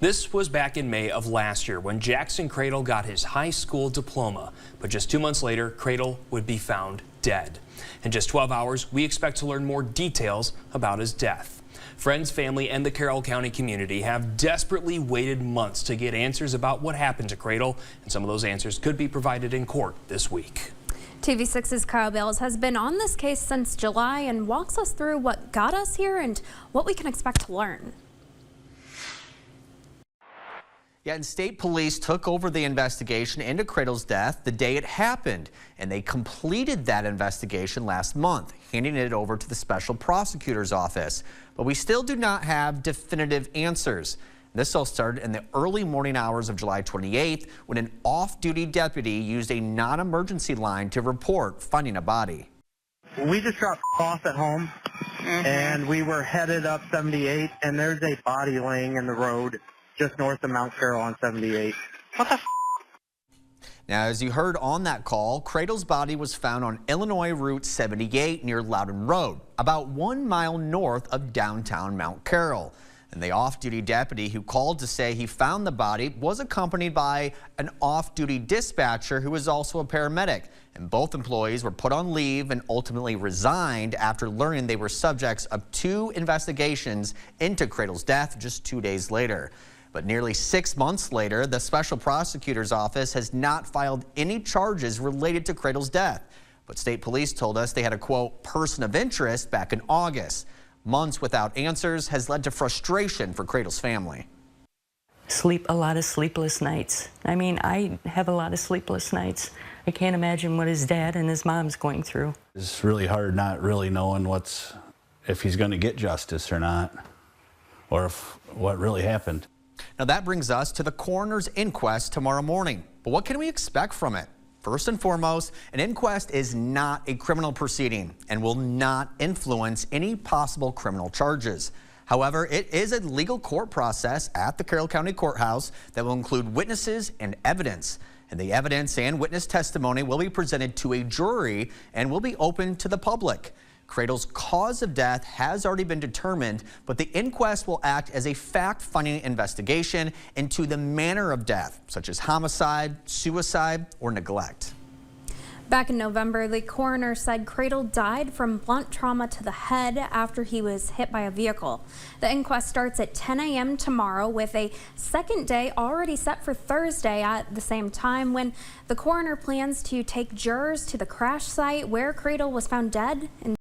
This was back in May of last year when Jackson Kradle got his high school diploma. But just 2 months later, Kradle would be found dead. In just 12 hours, we expect to learn more details about his death. Friends, family, and the Carroll County community have desperately waited months to get answers about what happened to Kradle, and some of those answers could be provided in court this week. TV6's Kyle Bales has been on this case since July and walks us through what got us here and what we can expect to learn. Yeah, and state police took over the investigation into Kradle's death the day it happened, and they completed that investigation last month, handing it over to the special prosecutor's office. But we still do not have definitive answers. This all started in the early morning hours of July 28th when an off-duty deputy used a non-emergency line to report finding a body. We just dropped off at home, and we were headed up 78, and there's a body laying in the road just north of Mount Carroll on 78. What the f? Now, as you heard on that call, Kradle's body was found on Illinois Route 78 near Loudon Road, about 1 mile north of downtown Mount Carroll. And the off-duty deputy who called to say he found the body was accompanied by an off-duty dispatcher who was also a paramedic. And both employees were put on leave and ultimately resigned after learning they were subjects of 2 investigations into Kradle's death just 2 days later. But nearly 6 months later, the special prosecutor's office has not filed any charges related to Kradle's death. But state police told us they had a, quote, person of interest back in August. Months without answers has led to frustration for Kradle's family. A lot of sleepless nights. I mean, I have a lot of sleepless nights. I can't imagine what his dad and his mom's going through. It's really hard not really knowing if he's going to get justice or not, or what really happened. Now that brings us to the coroner's inquest tomorrow morning. But what can we expect from it? First and foremost, an inquest is not a criminal proceeding and will not influence any possible criminal charges. However, it is a legal court process at the Carroll County Courthouse that will include witnesses and evidence. And the evidence and witness testimony will be presented to a jury and will be open to the public. Kradle's cause of death has already been determined, but the inquest will act as a fact-finding investigation into the manner of death, such as homicide, suicide, or neglect. Back in November, the coroner said Kradle died from blunt trauma to the head after he was hit by a vehicle. The inquest starts at 10 a.m. tomorrow with a second day already set for Thursday at the same time when the coroner plans to take jurors to the crash site where Kradle was found dead.